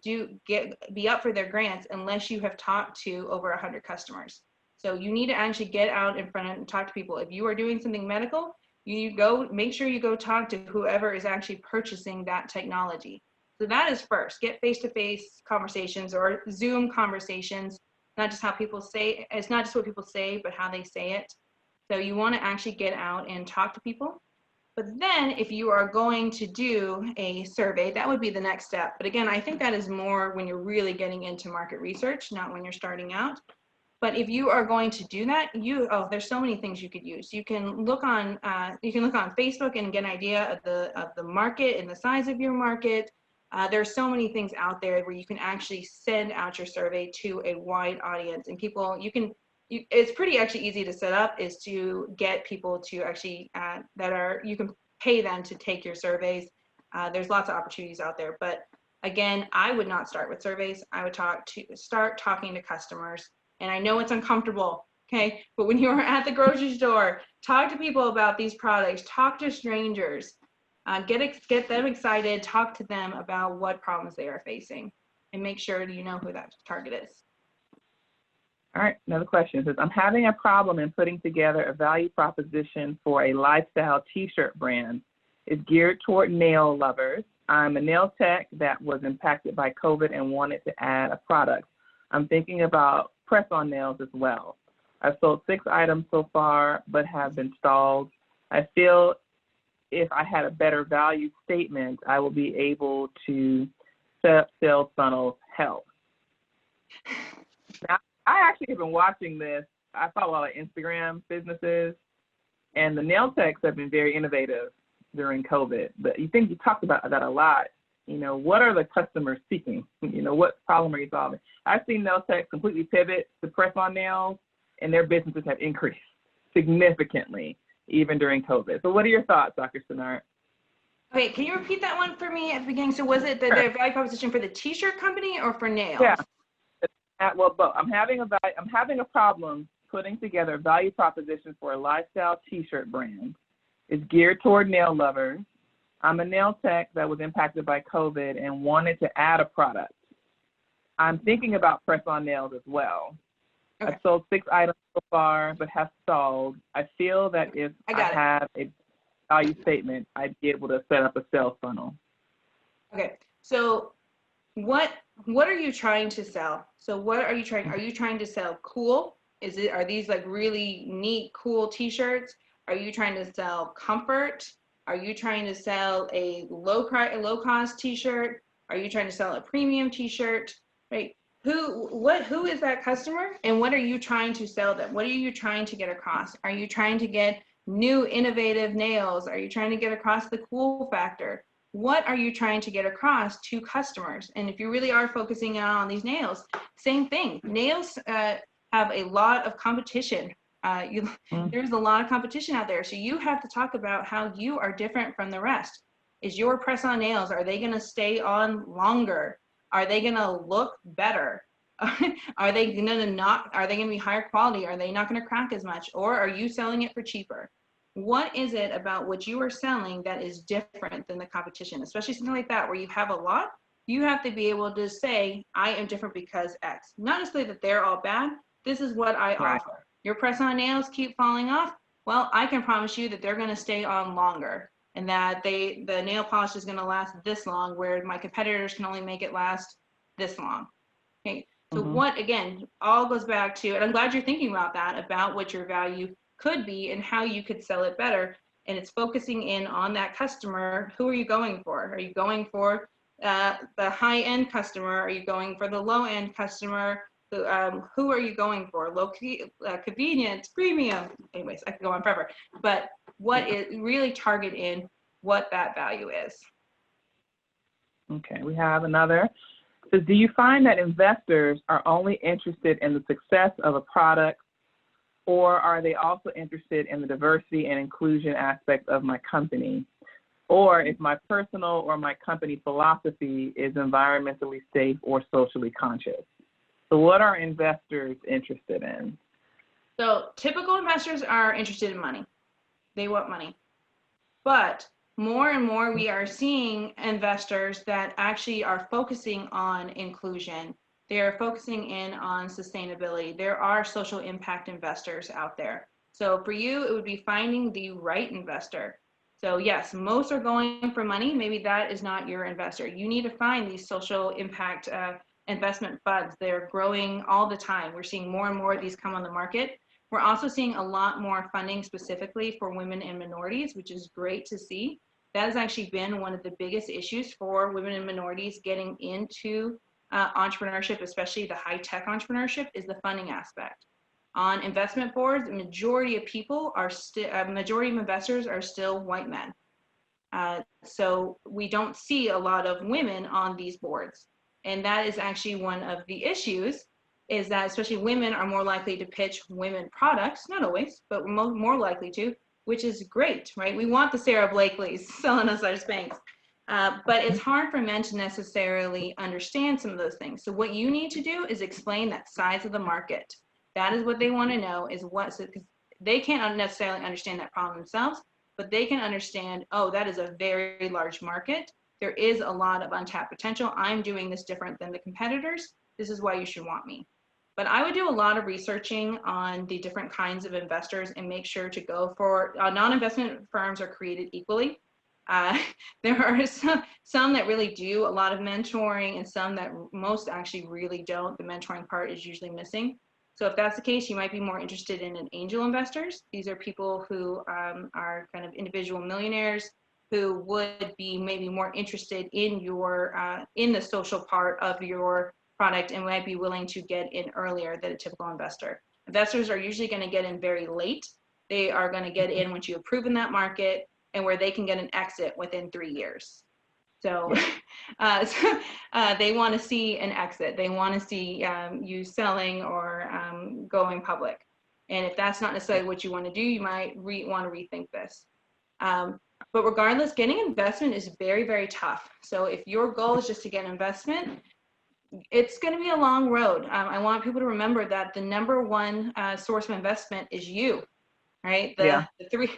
be up for their grants unless you have talked to over 100 customers. So you need to actually get out in front and talk to people. If you are doing something medical, make sure you go talk to whoever is actually purchasing that technology. So that is first, get face-to-face conversations or Zoom conversations, not just how people say, it's not just what people say, but how they say it. So you want to actually get out and talk to people. But then if you are going to do a survey, that would be the next step. But again, I think that is more when you're really getting into market research, not when you're starting out. But if you are going to do that, there's so many things you could use. You can look on Facebook and get an idea of the market and the size of your market. There's so many things out there where you can actually send out your survey to a wide audience, and people, it's pretty actually easy to set up, is to get people to actually you can pay them to take your surveys. There's lots of opportunities out there, but again, I would not start with surveys. I would start talking to customers. And I know it's uncomfortable, okay? But when you're at the grocery store, talk to people about these products, talk to strangers, get them excited, talk to them about what problems they are facing, and make sure you know who that target is. All right, another question. It says, I'm having a problem in putting together a value proposition for a lifestyle t-shirt brand. It's geared toward nail lovers. I'm a nail tech that was impacted by COVID and wanted to add a product. I'm thinking about press-on nails as well. I've sold 6 items so far, but have been stalled. I feel if I had a better value statement, I will be able to set up sales funnels help. Now, I actually have been watching this. I follow a lot of Instagram businesses, and the nail techs have been very innovative during COVID. But you talked about that a lot. You know, what are the customers seeking? You know, what problem are you solving? I've seen nail techs completely pivot to press-on nails, and their businesses have increased significantly, even during COVID. So what are your thoughts, Dr. Stenard? Okay, can you repeat that one for me at the beginning? So was it the value proposition for the t-shirt company or for nails? Yeah. Well, both. I'm having a problem putting together a value proposition for a lifestyle t-shirt brand. It's geared toward nail lovers. I'm a nail tech that was impacted by COVID and wanted to add a product. I'm thinking about press-on nails as well. Okay. I've sold 6 items so far, but have stalled. I feel that if I have a value statement, I'd be able to set up a sales funnel. Okay, so what are you trying to sell? So what are you trying to sell cool? Are these like really neat, cool t-shirts? Are you trying to sell comfort? Are you trying to sell a low cost t-shirt? Are you trying to sell a premium t-shirt? Right? Who is that customer, and what are you trying to sell them? What are you trying to get across? Are you trying to get new innovative nails? Are you trying to get across the cool factor? What are you trying to get across to customers? And if you really are focusing on these nails, same thing. Nails have a lot of competition. There's a lot of competition out there. So you have to talk about how you are different from the rest. Is your press-on nails, are they gonna stay on longer? Are they gonna look better? Are they gonna be higher quality? Are they not gonna crack as much? Or are you selling it for cheaper? What is it about what you are selling that is different than the competition? Especially something like that where you have a lot, you have to be able to say, I am different because X. Not necessarily that they're all bad. This is what I offer. Your press-on nails keep falling off. Well, I can promise you that they're going to stay on longer, and that the nail polish is going to last this long, where my competitors can only make it last this long. Okay. So what, again, all goes back to, and I'm glad you're thinking about that, about what your value could be and how you could sell it better. And it's focusing in on that customer. Who are you going for? Are you going for the high-end customer? Are you going for the low-end customer? Who are you going for? Low convenience, premium. Anyways, I could go on forever. But what is really target in what that value is. Okay, we have another. So do you find that investors are only interested in the success of a product, or are they also interested in the diversity and inclusion aspect of my company? Or if my personal or my company philosophy is environmentally safe or socially conscious? So what are investors interested in? So typical investors are interested in money. They want money. But more and more we are seeing investors that actually are focusing on inclusion. They are focusing in on sustainability. There are social impact investors out there. So for you, it would be finding the right investor. So yes, most are going for money. Maybe that is not your investor. You need to find these social impact investment funds. They're growing all the time. We're seeing more and more of these come on the market. We're also seeing a lot more funding specifically for women and minorities, which is great to see. That has actually been one of the biggest issues for women and minorities getting into entrepreneurship, especially the high-tech entrepreneurship, is the funding aspect. On investment boards, the majority of people are majority of investors are still white men. So we don't see a lot of women on these boards. And that is actually one of the issues, is that especially women are more likely to pitch women products, not always, but more likely to, which is great, right? We want the Sarah Blakeleys selling us our Spanx. But it's hard for men to necessarily understand some of those things. So what you need to do is explain that size of the market. That is what they want to know, is what, because they can't necessarily understand that problem themselves, but they can understand, oh, that is a very large market. There is a lot of untapped potential. I'm doing this different than the competitors. This is why you should want me. But I would do a lot of researching on the different kinds of investors and make sure to go for, non-investment firms are created equally. There are some that really do a lot of mentoring and some that most actually really don't. The mentoring part is usually missing. So if that's the case, you might be more interested in an angel investors. These are people who are kind of individual millionaires who would be maybe more interested in your in the social part of your product and might be willing to get in earlier than a typical investor. Investors are usually going to get in very late. They are going to get in once you have proven that market and where they can get an exit within 3 years. So, they want to see an exit. They want to see you selling or going public. And if that's not necessarily what you want to do, you might want to rethink this. But regardless, getting investment is very, very tough. So if your goal is just to get investment, it's going to be a long road. I want people to remember that the number one source of investment is you. Right? The three,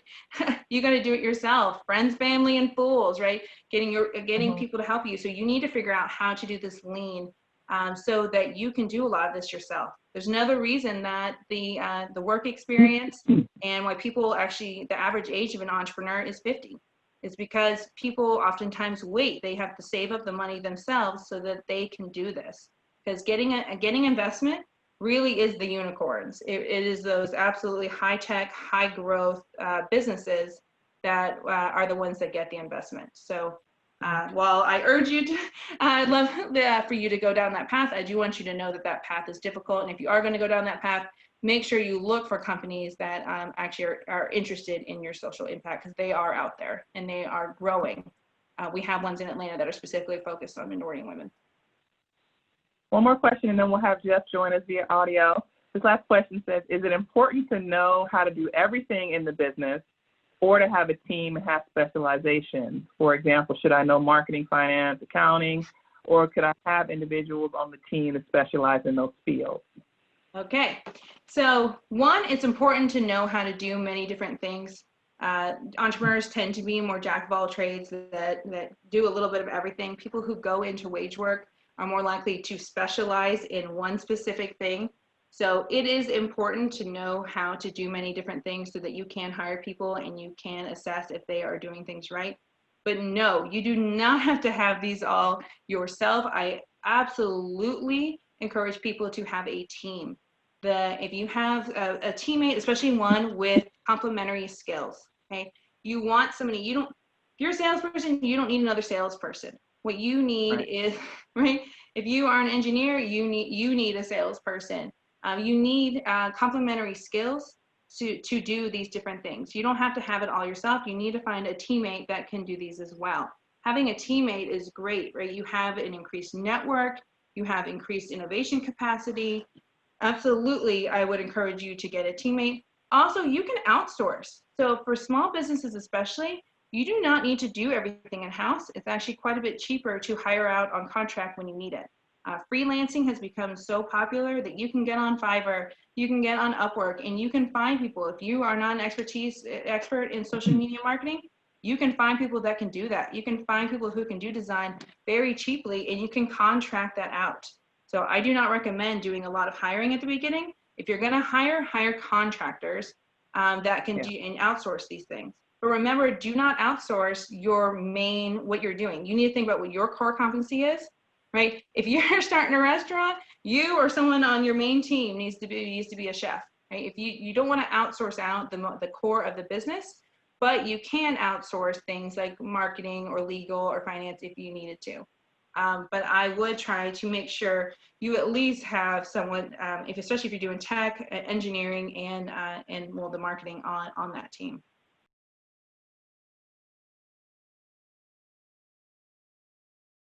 you got to do it yourself. Friends, family, and fools, right? Getting people to help you. So you need to figure out how to do this lean so that you can do a lot of this yourself. There's another reason that the work experience and why people actually, the average age of an entrepreneur is 50. It's because people oftentimes wait. They have to save up the money themselves so that they can do this. Because getting investment really is the unicorns. It is those absolutely high-tech, high-growth businesses that are the ones that get the investment. So while I urge you to, I'd love for you to go down that path, I do want you to know that that path is difficult. And if you are going to go down that path, make sure you look for companies that actually are interested in your social impact, because they are out there and they are growing. We have ones in Atlanta that are specifically focused on minority women. One more question, and then we'll have Jeff join us via audio. This last question says, is it important to know how to do everything in the business or to have a team and have specialization? For example, should I know marketing, finance, accounting, or could I have individuals on the team that specialize in those fields? Okay, so one, it's important to know how to do many different things. Entrepreneurs tend to be more jack of all trades that do a little bit of everything. People who go into wage work are more likely to specialize in one specific thing. So it is important to know how to do many different things so that you can hire people and you can assess if they are doing things right. But no, you do not have to have these all yourself. I absolutely encourage people to have a team. If you have a teammate, especially one with complementary skills, okay? You want somebody, if you're a salesperson, you don't need another salesperson. What you need is, right? If you are an engineer, you need a salesperson. You need complementary skills to do these different things. You don't have to have it all yourself. You need to find a teammate that can do these as well. Having a teammate is great, right? You have an increased network, you have increased innovation capacity. Absolutely, I would encourage you to get a teammate. Also, you can outsource. So for small businesses especially, you do not need to do everything in-house. It's actually quite a bit cheaper to hire out on contract when you need it. Freelancing has become so popular that you can get on Fiverr, you can get on Upwork, and you can find people. If you are not an expert in social media marketing, you can find people that can do that. You can find people who can do design very cheaply, and you can contract that out. So I do not recommend doing a lot of hiring at the beginning. If you're gonna hire contractors that can do and outsource these things. But remember, do not outsource what you're doing. You need to think about what your core competency is, right? If you're starting a restaurant, you or someone on your main team needs to be a chef, right? If you don't want to outsource out the core of the business, but you can outsource things like marketing or legal or finance if you needed to. But I would try to make sure you at least have someone, especially if you're doing tech, engineering, and the marketing on that team.